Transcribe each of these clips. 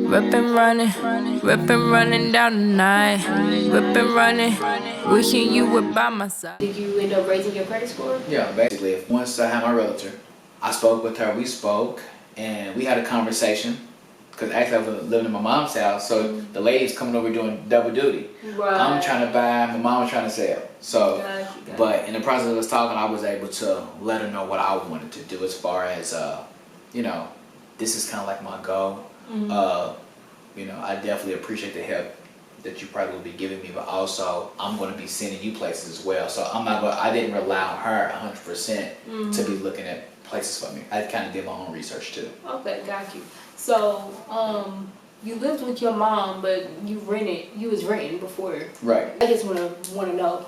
Whipping, running down the night. Whipping, running, wishing you were by my side. Did you end up raising your credit score? Yeah, basically, once I had my realtor, I spoke with her, we spoke, and we had a conversation. Because actually I was living in my mom's house, so the lady's coming over doing double duty. Right. I'm trying to buy, my mom was trying to sell. So, Gotcha. but in the process of us talking, I was able to let her know what I wanted to do as far as, you know, this is kind of like my goal. You know, I definitely appreciate the help that you probably will be giving me, but also I'm going to be sending you places as well. So I didn't rely on her 100% to be looking at places for me. I kind of did my own research too. Okay, got you. So, you lived with your mom, but you was renting before. Right. I just wanna know,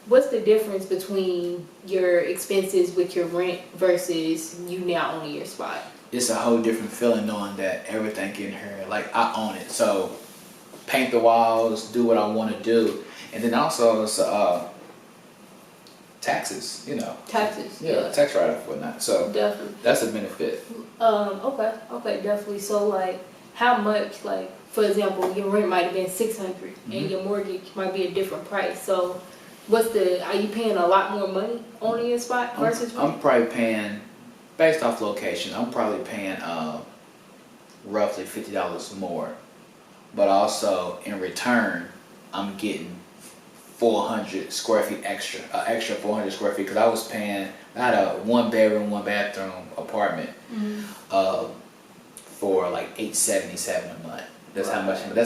what's the difference between your expenses with your rent versus you now owning your spot? It's a whole different feeling knowing that everything in here, like I own it. So paint the walls, do what I want to do. And then also it's taxes, you know. Taxes. Yeah, tax write-off and whatnot. So definitely. that's a benefit. Okay, definitely. So like, how much, like, for example, your rent might have been $600 and your mortgage might be a different price. So are you paying a lot more money owning your spot versus rent? I'm probably paying, based off location, I'm probably paying roughly $50 more. But also in return, I'm getting 400 square feet extra 400 square feet, because I had a 1-bedroom, 1-bathroom apartment for like $877 a month. That's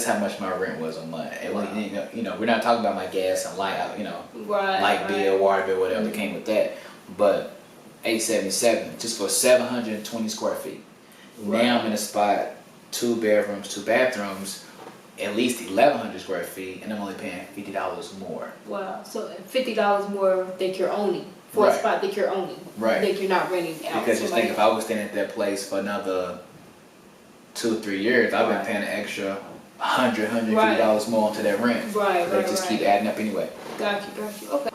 how much my rent was a month. And you know, we're not talking about my gas and light, you know, light bill, water bill, whatever that came with that. But $877 just for 720 square feet. Now I'm in a spot, 2 bedrooms, 2 bathrooms, at least 1,100 square feet, and I'm only paying $50 more. Wow, so $50 more that you're owning for a spot that you're owning, that you're not renting out. Because just think, if I was staying at that place for another 2 or 3 years, I've been paying an extra $150 more onto that rent. They just keep adding up anyway. Got you. Okay.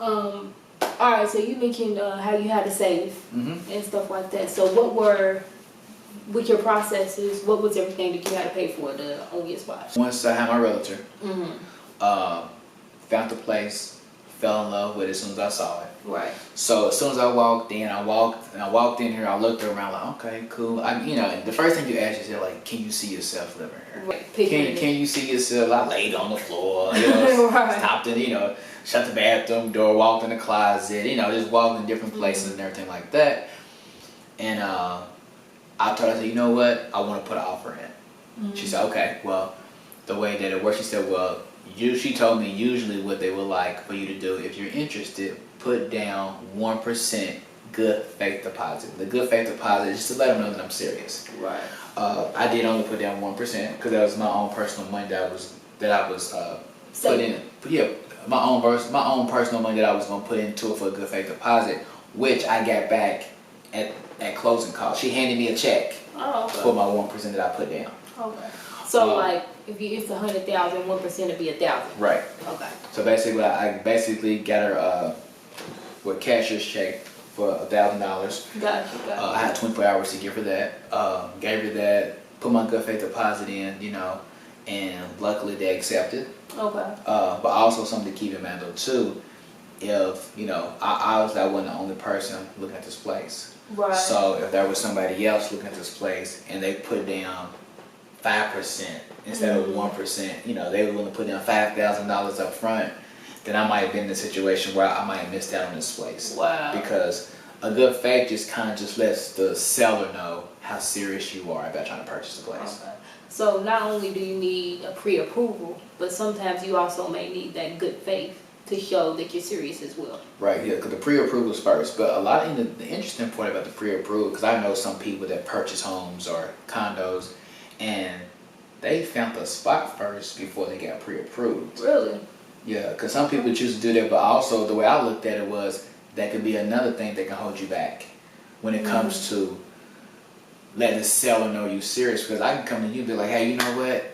All right. So you mentioned how you had to save and stuff like that. So what were, with your processes, what was everything that you had to pay for to own your spot? Once I had my realtor, found the place, fell in love with it as soon as I saw it. Right. So as soon as I walked in here, I looked around like, okay, cool. You know, the first thing you ask yourself, like, can you see yourself living here? Right. Can you see yourself? I laid on the floor, you know, stopped in, you know, shut the bathroom door, walked in the closet, you know, just walked in different places and everything like that. And I told her, I said, you know what? I want to put an offer in. She said, okay, well, the way that it works, she said, well, she told me usually what they would like for you to do, if you're interested, put down 1% good faith deposit. The good faith deposit is just to let them know that I'm serious. Right. I did only put down 1% because that was my own personal money that I was put in. Yeah, my own personal money that I was going to put into it for a good faith deposit, which I got back at closing cost. She handed me a check for my 1% that I put down. Okay. So like, if it's 100,000, 1% would be 1,000. Right. Okay. So basically, I got her with cashier's check for $1,000. Gotcha. I had 24 hours to give her that. Gave her that. Put my good faith deposit in, you know, and luckily they accepted. Okay. But also something to keep in mind though too, if you know, I wasn't the only person looking at this place. Right. So if there was somebody else looking at this place and they put down 5% instead of 1%, you know, they were willing to put down $5,000 up front, then I might have been in a situation where I might have missed out on this place. Wow. Because a good faith just lets the seller know how serious you are about trying to purchase the place. Okay. So not only do you need a pre-approval, but sometimes you also may need that good faith to show that you're serious as well. Right, yeah, because the pre-approval is first. But a lot of the interesting part about the pre-approval, because I know some people that purchase homes or condos, and they found the spot first before they got pre-approved. Really? Yeah, because some people choose to do that, but also the way I looked at it was that could be another thing that can hold you back when it comes to letting the seller know you're serious. Because I can come to you and be like, hey, you know what?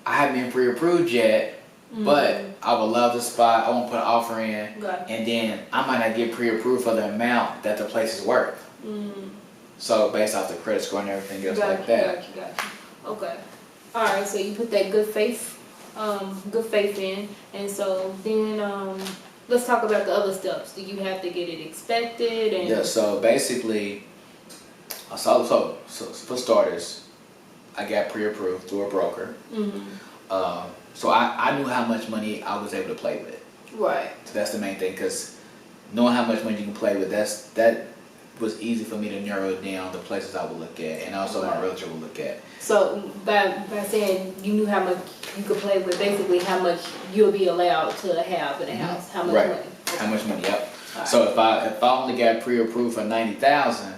I haven't been pre-approved yet, but I would love the spot. I want to put an offer in, and then I might not get pre-approved for the amount that the place is worth. So based off the credit score and everything else like that. Gotcha. Okay. All right, so you put that good faith in, and so then let's talk about the other steps. Do you have to get it inspected? And Yeah. So basically, so for starters, I got pre-approved through a broker. So I knew how much money I was able to play with. Right. So that's the main thing, because knowing how much money you can play with, that was easy for me to narrow down the places I would look at, and also my realtor would look at. So by saying you knew how much you could play with, basically how much you'll be allowed to have in a house, how much Right. money. How much money? Yep. Alright. So if I only got pre-approved for 90,000,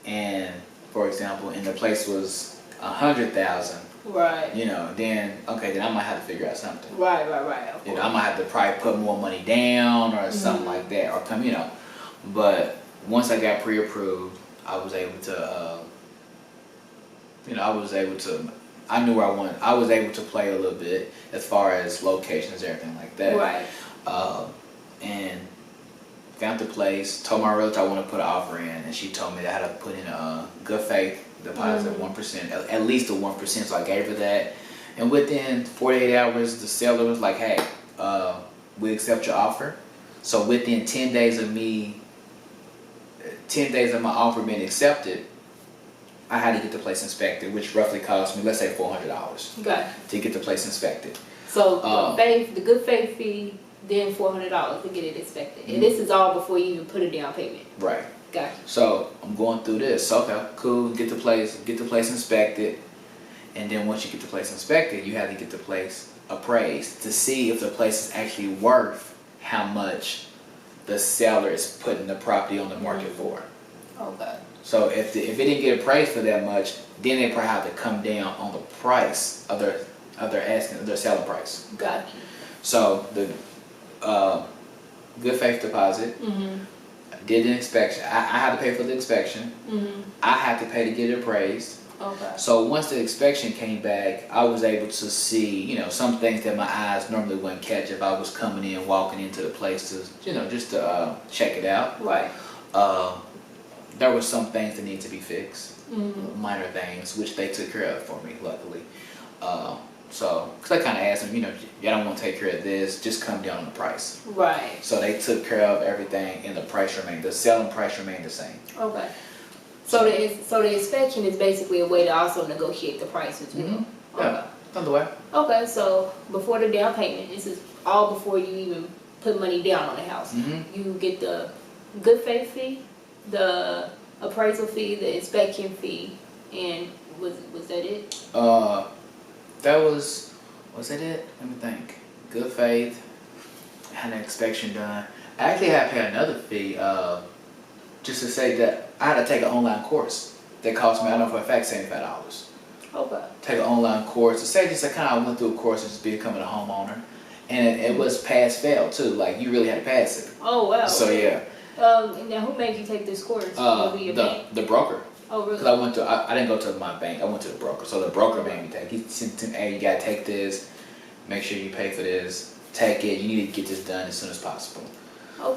and for example, and the place was 100,000, Right. you know, then okay, then I might have to figure out something. Right. Of You know, course. I might have to probably put more money down or something like that, or come, you know. But once I got pre-approved, I was able to, I knew where I wanted. I was able to play a little bit as far as locations, everything like that. Right. And found the place. Told my realtor I want to put an offer in, and she told me that I had to put in a good faith deposit, 1%, at least a 1%. So I gave her that, and within 48 hours, the seller was like, "Hey, we accept your offer." So within 10 days of my offer being accepted, I had to get the place inspected, which roughly cost me, let's say, $400 Got it. to get the place inspected. So the good faith fee, then $400 to get it inspected, and this is all before you even put a down payment. Right. Gotcha. So I'm going through this. Okay, cool. Get the place inspected, and then once you get the place inspected, you have to get the place appraised to see if the place is actually worth how much the seller is putting the property on the market for. Okay. So if it didn't get appraised for that much, then they probably have to come down on the price of their selling price. Gotcha. So the good faith deposit. Did an inspection. I had to pay for the inspection. I had to pay to get it appraised. Okay. So once the inspection came back, I was able to see, you know, some things that my eyes normally wouldn't catch if I was coming in, walking into the place to, you know, just to check it out. Right. There were some things that need to be fixed, minor things, which they took care of for me, luckily. So, because I kind of asked them, you know, y'all don't want to take care of this, just come down on the price. Right. So they took care of everything, and the selling price remained the same. Okay. So the inspection is basically a way to also negotiate the price as well. Yeah, another way. Okay. So before the down payment, this is all before you even put money down on the house. You get the good faith fee, the appraisal fee, the inspection fee, and was that it? That was that it? Let me think. Good faith, had an inspection done. I actually had to pay another fee, just to say that I had to take an online course that cost me, I know for a fact, $75. Okay. Take an online course. To say just I kind of went through a course of just becoming a homeowner, and it was pass fail too. Like you really had to pass it. Oh wow. So yeah. Now who made you take this course? Was it your bank? The broker. Oh really? Because I didn't go to my bank. I went to the broker. So the broker made me take. He said to me, "Hey, you gotta take this. Make sure you pay for this. Take it. You need to get this done as soon as possible." Okay.